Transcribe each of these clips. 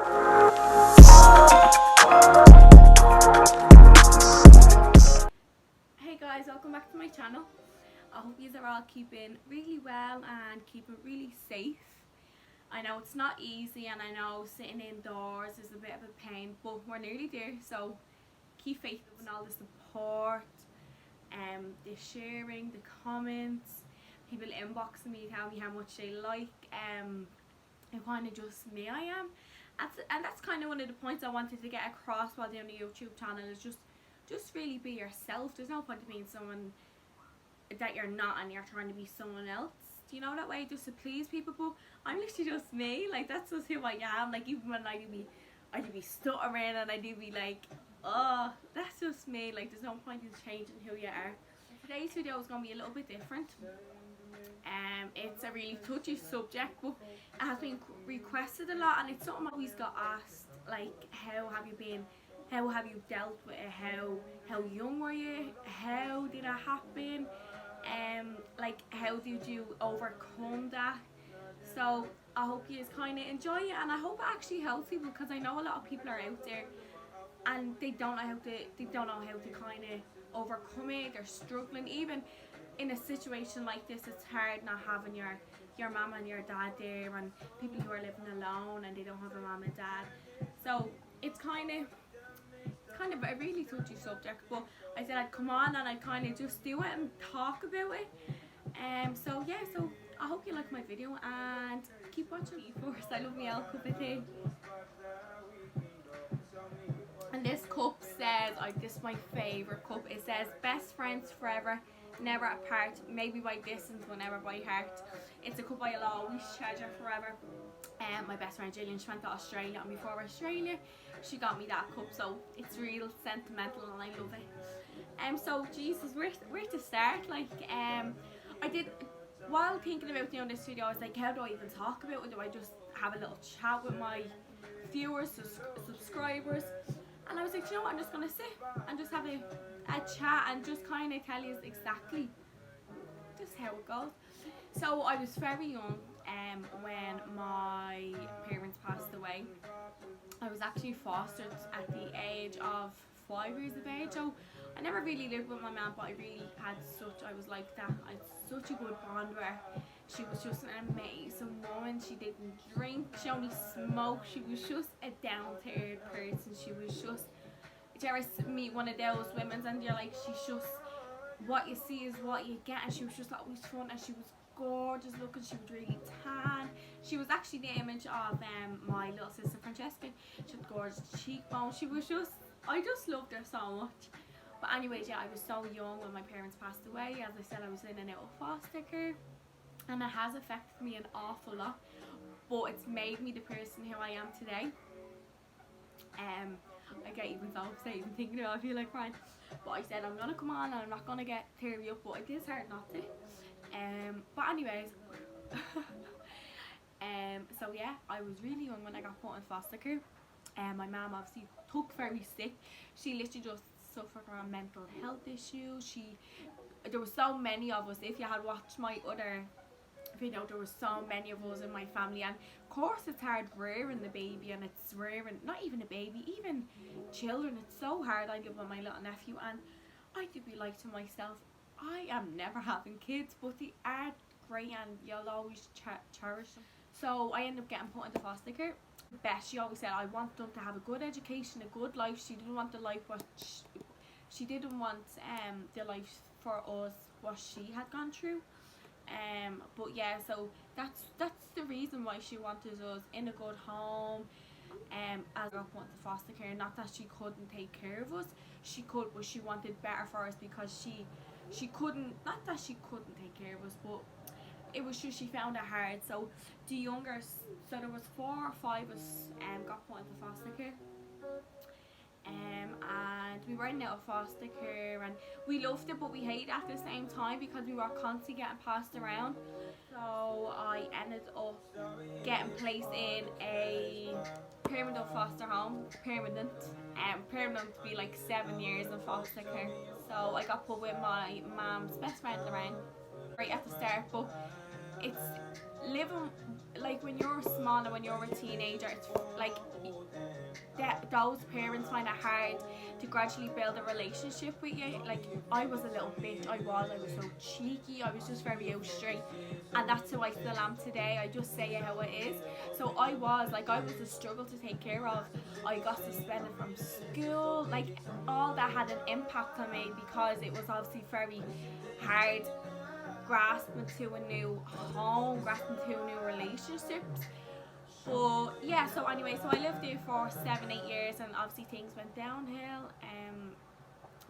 Hey guys, welcome back to my channel. I hope you are all keeping really well and keeping really safe. I know it's not easy, and I know sitting indoors is a bit of a pain, but we're nearly there, so keep faith and all the support, the sharing, the comments, people inboxing me, telling me how much they like, and kind of just me I am. And that's kind of one of the points I wanted to get across while doing the YouTube channel, is just really be yourself. There's no point in being someone that you're not and you're trying to be someone else, do you know, that way, just to please people. But I'm literally just me, like that's just who I am. Like even when I do be stuttering and I do be like, oh, that's just me. Like there's no point in changing who you are. Today's video is going to be a little bit different. It's a really touchy subject, but it has been requested a lot, and it's something I always got asked, like how have you been, how have you dealt with it, how young were you, how did it happen, like how did you overcome that. So I hope you just kind of enjoy it, and I hope it actually helps people, because I know a lot of people are out there and they don't know how to kind of overcome it. They're struggling. Even in a situation like this, it's hard not having your mum and your dad there, and people who are living alone and they don't have a mum and dad. So it's kind of a really touchy subject, but I said I'd come on and I'd kind of just do it and talk about it. So yeah, so I hope you like my video and keep watching. First, I love my old cup of tea. And this cup says, this is my favourite cup, it says best friends forever, never apart, maybe by distance but never by heart. It's a cup I'll always treasure forever. My best friend Gillian, she went to Australia, and before Australia she got me that cup, so it's real sentimental and I love it. So Jesus, where to start? Like I did, while thinking about doing this video, I was like, how do I even talk about it? Do I just have a little chat with my viewers, subscribers? And I was like, you know what, I'm just gonna sit and just have a chat and just kind of tell you exactly just how it goes. So I was very young when my parents passed away. I was actually fostered at the age of 5 years of age, so I never really lived with my mum, but I really had I was like that, I had such a good bond with her. She was just an amazing woman. She didn't drink, she only smoked, she was just a down-to-earth person. She was just, did you ever meet one of those women and you're like, she's just, what you see is what you get, and she was just always fun, and she was gorgeous looking, she was really tan. She was actually the image of my little sister Francesca. She had gorgeous cheekbones. She was just, I just loved her so much. But anyways, yeah, I was so young when my parents passed away. As I said, I was in and out of foster care, and it has affected me an awful lot, but it's made me the person who I am today. I get even so upset even thinking about it, I feel like crying. But I said I'm gonna come on and I'm not gonna get teary up, but it is hard not to. But anyways, so yeah, I was really young when I got put in foster care. My mum obviously took very sick. She literally just suffered from mental health issues. There were so many of us. If you had watched my other video, there were so many of us in my family, and of course it's hard rearing the baby, and it's rearing not even a baby, even children. It's so hard. I live with my little nephew, and I could be like to myself, I am never having kids, but they are great and you'll always cherish them. So I ended up getting put into foster care. Beth, she always said I want them to have a good education, a good life. She didn't want the life she didn't want the life for us what she had gone through. But yeah, so that's the reason why she wanted us in a good home. As I went to foster care, not that she couldn't take care of us, she could, but she wanted better for us, because she couldn't, not that she couldn't take care of us, but it was just she found it hard. So the younger, so there was 4 or 5 of us got put into foster care. And we were in out of foster care, and we loved it but we hated it at the same time, because we were constantly getting passed around. So I ended up getting placed in a permanent foster home. Permanent to be like 7 years in foster care. So I got put with my mum's best friend Lorraine right at the start, but it's living, like when you're small and when you're a teenager, it's like those parents find it hard to gradually build a relationship with you. Like I was a little bitch, I was so cheeky, I was just very out straight, and that's who I still am today. I just say it how it is. So I was a struggle to take care of. I got suspended from school, like all that had an impact on me because it was obviously very hard grasping to a new home, grasping to new relationships. But yeah, so anyway, so I lived there for 7-8 years, and obviously things went downhill.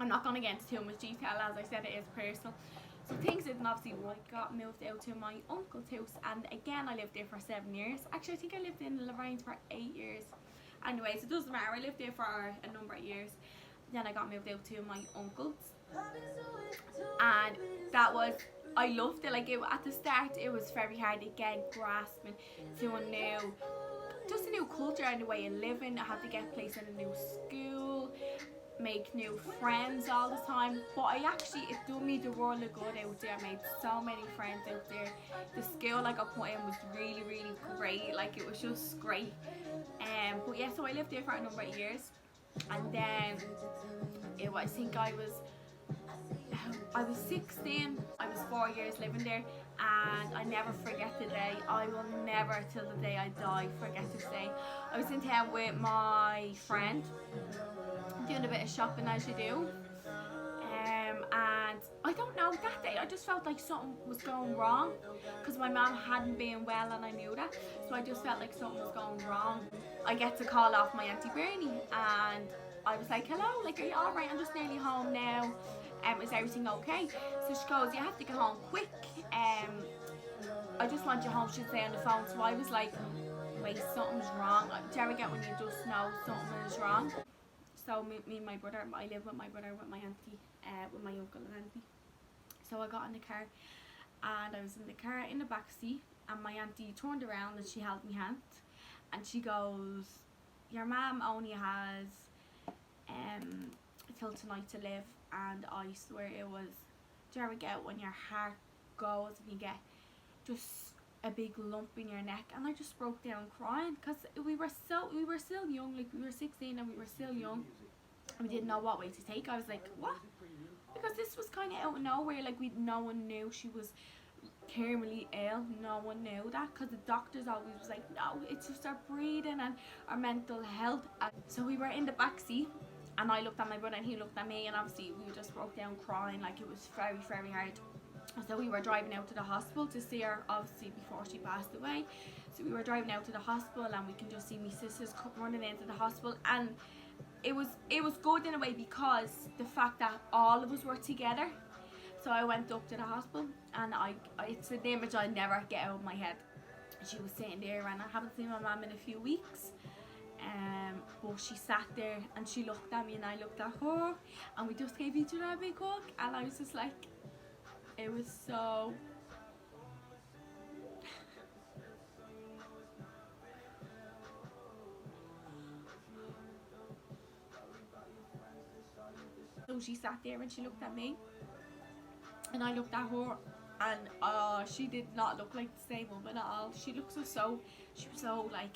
I'm not going to get into too much detail, as I said, it is personal. So things didn't obviously work. I got moved out to my uncle's house, and again I lived there for 7 years. Actually, I think I lived in Lorraine for 8 years. Anyways, it doesn't matter. I lived there for a number of years. Then I got moved out to my uncle's, and that was, I loved it. Like at the start, it was very hard again, grasping to a new culture and a way of living. I had to get placed in a new school, make new friends all the time. But it did me the world of good out there. I made so many friends out there. The school I got put in was really, really great. Like it was just great. But yeah, so I lived there for a number of years, and then I think I was 16. I was 4 years living there, and I never forget the day. I will never, till the day I die, forget this day. I was in town with my friend, doing a bit of shopping as you do. And I don't know, that day I just felt like something was going wrong because my mum hadn't been well, and I knew that. So I just felt like something was going wrong. I get to call off my Auntie Bernie, and I was like, hello, like, are you alright? I'm just nearly home now. Is everything okay? So she goes, you have to get home quick. I just want you home, she'd say on the phone. So I was like, wait, something's wrong. Do you ever get when you just know something is wrong? So me and my brother, I live with my brother, with my auntie, with my uncle and auntie. So I got in the car, and I was in the car in the back seat, and my auntie turned around and she held my hand, and she goes, your mum only has till tonight to live. And I swear it was, do you ever get when your heart goes and you get just a big lump in your neck? And I just broke down crying because we were still young. Like we were 16 and we were still young, and we didn't know what way to take. I was like, what? Because this was kind of out of nowhere. Like no one knew she was terminally ill. No one knew that, because the doctors always was like, no, it's just our breathing and our mental health. And so we were in the back seat, and I looked at my brother and he looked at me, and obviously we just broke down crying. Like it was very, very hard. So we were driving out to the hospital to see her, obviously, before she passed away. So we were driving out to the hospital, and we can just see my sisters running into the hospital. And it was good in a way, because the fact that all of us were together. So I went up to the hospital, and it's an image I'll never get out of my head. She was sitting there, and I haven't seen my mum in a few weeks. But she sat there, and she looked at me, and I looked at her, and we just gave each other a big hug. And I was just like, it was so... So she sat there and she looked at me, and I looked at her, and she did not look like the same woman at all. She was so like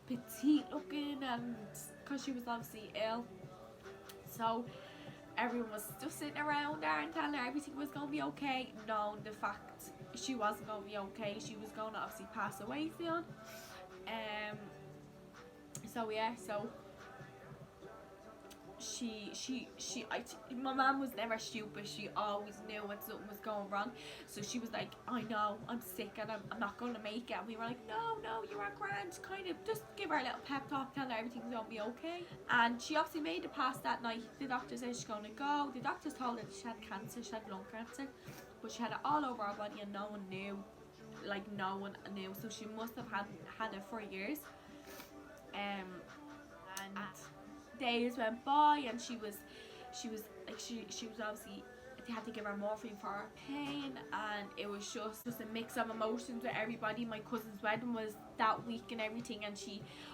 petite looking, and because she was obviously ill. So everyone was just sitting around her and telling her everything was going to be okay, knowing the fact she wasn't going to be okay. She was going to obviously pass away soon. So yeah, so my mum was never stupid. She always knew when something was going wrong. So she was like, I know, I'm sick and I'm not going to make it. And we were like, no, you're at grand. Kind of just give her a little pep talk, tell her everything's going to be okay. And she obviously made it past that night. The doctor said she's going to go. The doctors told her that she had cancer, she had lung cancer. But she had it all over her body, and no one knew. Like, no one knew. So she must have had it for years. And days went by, and she was obviously, they had to give her morphine for her pain, and it was just a mix of emotions with everybody. My cousin's wedding was that week and everything, and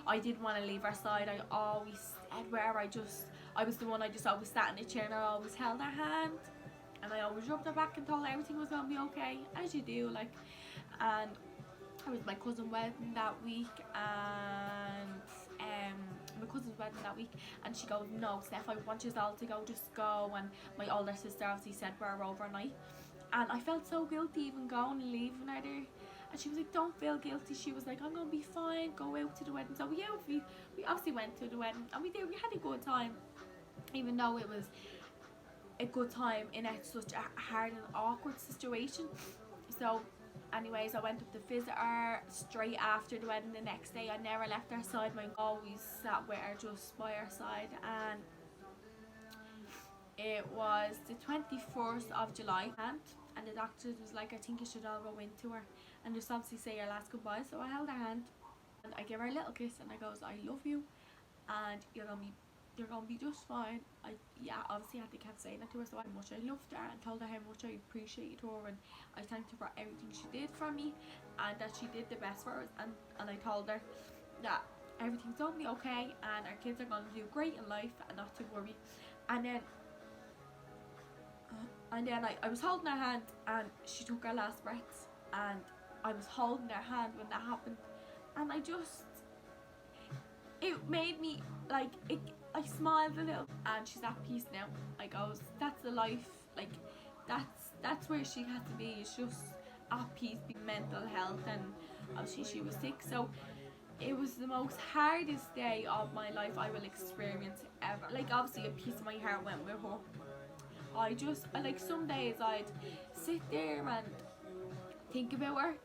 I didn't want to leave her side. I always said where I was the one, I just always sat in the chair and I always held her hand, and I always rubbed her back and told her everything was gonna be okay, as you do, like. And it was my cousin's wedding that week, and my cousin's wedding that week, and she goes, "No, Steph, I want you all to go, just go." And my older sister obviously said we're overnight, and I felt so guilty even going and leaving her there. And she was like, "Don't feel guilty." She was like, "I'm gonna be fine. Go out to the wedding." So we obviously went to the wedding, and we had a good time, even though it was a good time in such a hard and awkward situation. So anyways, I went up to visit her straight after the wedding the next day. I never left her side. I always sat with her, just by her side. And it was the 21st of July, and the doctor was like, "I think you should all go into her and just obviously say your last goodbye." So I held her hand and I gave her a little kiss, and I goes, "I love you, and you're gonna be just fine." Obviously I had to keep saying that to her, so how much I loved her and told her how much I appreciated her, and I thanked her for everything she did for me, and that she did the best for us, and I told her that everything's gonna be okay and our kids are gonna do great in life and not to worry. And then I was holding her hand, and she took her last breaths, and I was holding her hand when that happened, and it made me like I smiled a little, and she's at peace now. I goes, that's the life, like that's where she had to be. It's just at peace, mental health, and obviously she was sick, so it was the most hardest day of my life I will experience ever. Like obviously a piece of my heart went with her. I like some days I'd sit there and think about her,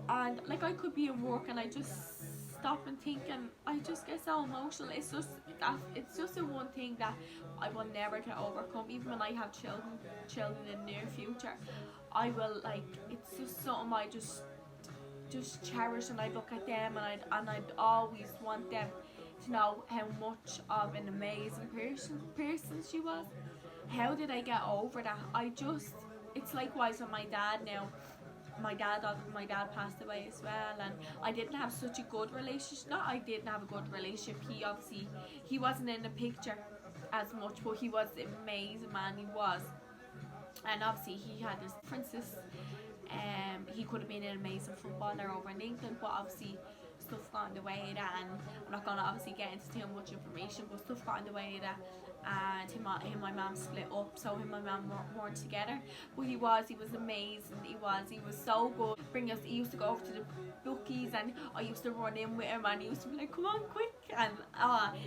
and like I could be in work and I just stop and think, and I just get so emotional. It's just the one thing that I will never get overcome. Even when I have children in the near future, I will, like, it's just something I just cherish, and I look at them and I'd always want them to know how much of an amazing person she was. How did I get over that? It's likewise with my dad now. My dad passed away as well, and I didn't have such a good relationship. Not I didn't have a good relationship. He wasn't in the picture as much, but he was an amazing man. He was, and obviously he had his differences. He could have been an amazing footballer over in England, but obviously stuff got in the way of that, and I'm not gonna obviously get into too much information, but stuff got in the way of that, and him and my mum split up, so him and my mum weren't together. But he was amazing. He was so good. He used to go over to the bookies, and I used to run in with him, and he used to be like, "Come on, quick!" And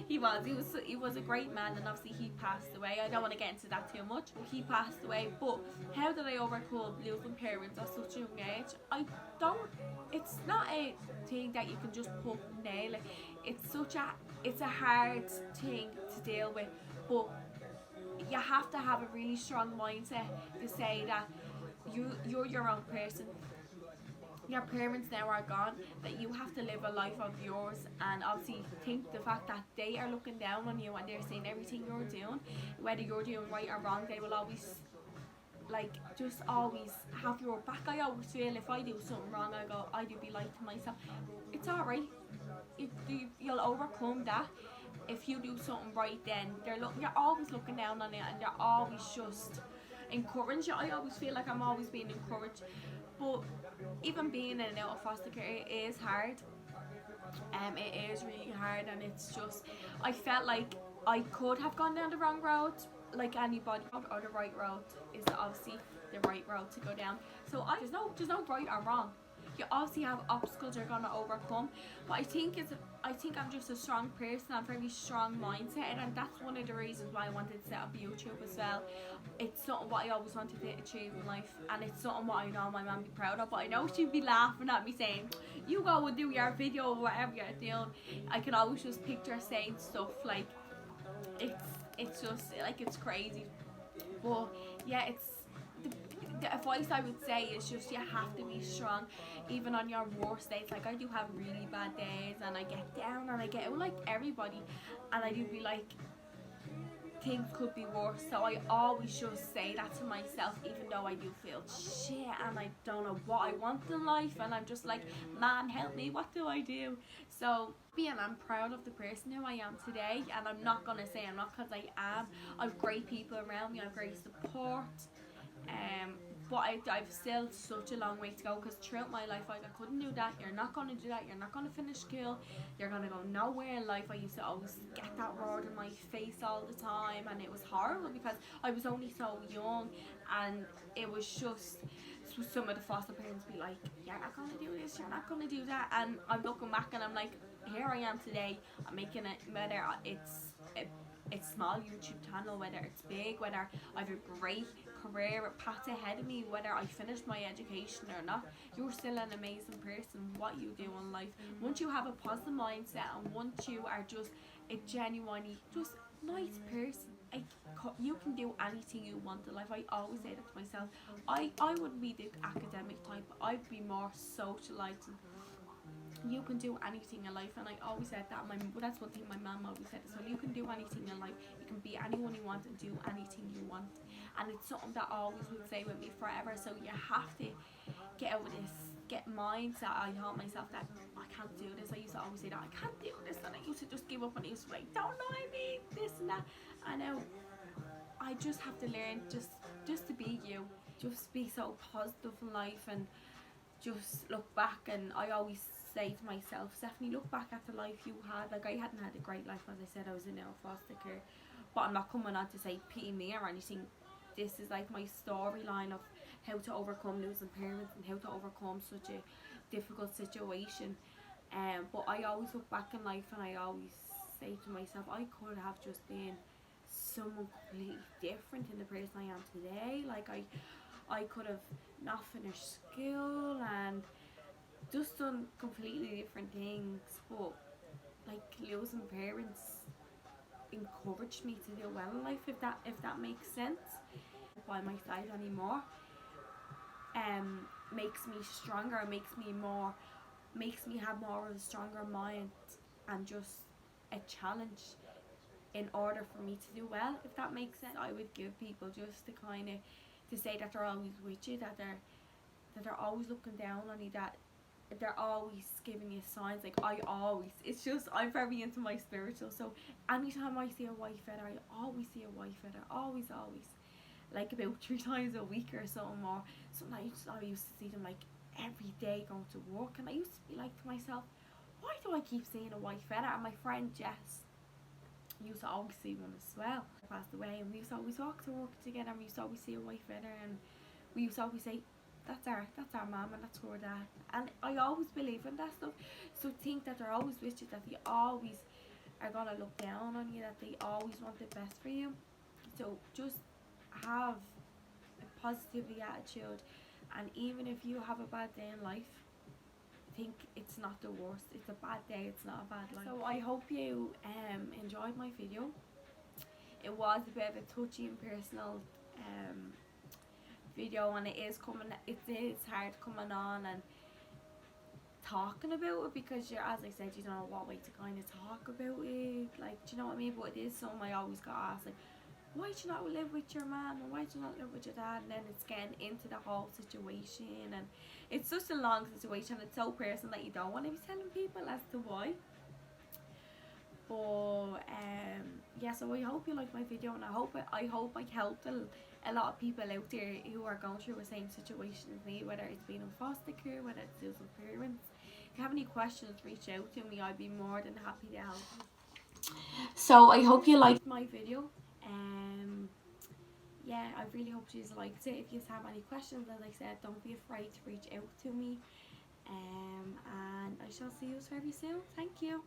he was a great man. And obviously he passed away. I don't want to get into that too much, but he passed away. But how did I overcome losing parents at such a young age? It's not a thing that you can just put nail it. It's a hard thing to deal with, but you have to have a really strong mindset to say that you're your own person. Your parents now are gone, that you have to live a life of yours, and obviously think the fact that they are looking down on you and they're saying everything you're doing, whether you're doing right or wrong, they will always, like, just always have your back. I always feel if I do something wrong, I do be like to myself, it's alright, you'll overcome that. If you do something right, then you're always looking down on it, and they're always just encouraging you. I always feel like I'm always being encouraged. But even being in and out of foster care, it is hard. It is really hard, and it's just, I felt like I could have gone down the wrong road, like anybody, or the right road is obviously the right road to go down. So there's no right or wrong. You obviously have obstacles you're gonna overcome, but I think I'm just a strong person. I'm a very strong mindset, and that's one of the reasons why I wanted to set up YouTube as well. It's something what I always wanted to achieve in life, and it's something what I know my mum would be proud of. But I know she'd be laughing at me saying, "You go and do your video or whatever you're doing." I can always just picture her saying stuff like, it's just like, it's crazy. But yeah, the advice I would say is just, you have to be strong even on your worst days. Like, I do have really bad days, and I get down and I get out like everybody, and I do be like, things could be worse. So I always just say that to myself, even though I do feel shit and I don't know what I want in life, and I'm just like, man, help me, what do I do? So and I'm proud of the person who I am today, and I'm not gonna say I'm not, because I am. I've great people around me, I've great support, but I've still such a long way to go, because throughout my life I couldn't do that, you're not going to do that, you're not going to finish school, you're going to go nowhere in life. I used to always get that word in my face all the time, and it was horrible because I was only so young, and it was just some of the foster parents be like, you're not going to do this, you're not going to do that, and I'm looking back and I'm like, here I am today. I'm making it, whether it's small YouTube channel, whether it's big, whether I have a great career path ahead of me, whether I finished my education or not, you're still an amazing person. What you do in life, once you have a positive mindset, and once you are just a genuinely just nice person, you can do anything you want in life. I always say that to myself. I wouldn't be the academic type, I'd be more socializing. You can do anything in life, and I always said that. That's one thing my mum always said. So you can do anything in life. You can be anyone you want and do anything you want, and it's something that I always would stay with me forever. So you have to get out of this mindset. I taught myself that I can't do this. I used to always say that I can't do this, and I used to just give up, and I used to be like, don't know what I mean, this and that. I know I just have to learn just to be you, just be so positive in life, and just look back. And I always say to myself, Stephanie, look back at the life you had. Like, I hadn't had a great life, as I said. I was in foster care, but I'm not coming on to say pity me or anything. This is like my storyline of how to overcome losing parents and how to overcome such a difficult situation. But I always look back in life, and I always say to myself, I could have just been someone completely different in the person I am today. Like, I could have not finished school and just done completely different things, but like losing parents encouraged me to do well in life, if that makes sense. By my side anymore, makes me stronger, makes me have more of a stronger mind, and just a challenge in order for me to do well, if that makes sense. I would give people just to kind of to say that they're always with you, that they're always looking down on you, that they're always giving you signs. Like, it's just, I'm very into my spiritual, so anytime I see a white feather, I always see a white feather, always, like about 3 times a week or something. Or sometimes I used to see them like every day going to work, and I used to be like to myself, why do I keep seeing a white feather? And my friend Jess used to always see one as well. I passed away, and we used to always walk to work together, and we used to always see a white feather, and we used to always say, that's our mum, and that's her dad. And I always believe in that stuff. So think that they're always with you, that they always are gonna look down on you, that they always want the best for you. So just have a positivity attitude, and even if you have a bad day in life, think it's not the worst. It's a bad day, it's not a bad life. So I hope you enjoyed my video. It was a bit of a touchy and personal video, and it is hard coming on and talking about it, because you're, as I said, you don't know what way to kind of talk about it, like, do you know what I mean? But it is something I always got asked, like, why do you not live with your mum, and why do you not live with your dad? And then it's getting into the whole situation, and it's such a long situation. It's so personal that you don't want to be telling people as to why. But yeah, so I hope you liked my video, and I hope I helped a lot of people out there who are going through the same situation as me, whether it's being in foster care, whether it's losing parents. If you have any questions, reach out to me. I'd be more than happy to help. So I hope you liked my video. Yeah, I really hope you liked it. If you have any questions, as I said, don't be afraid to reach out to me. And I shall see you very soon. Thank you.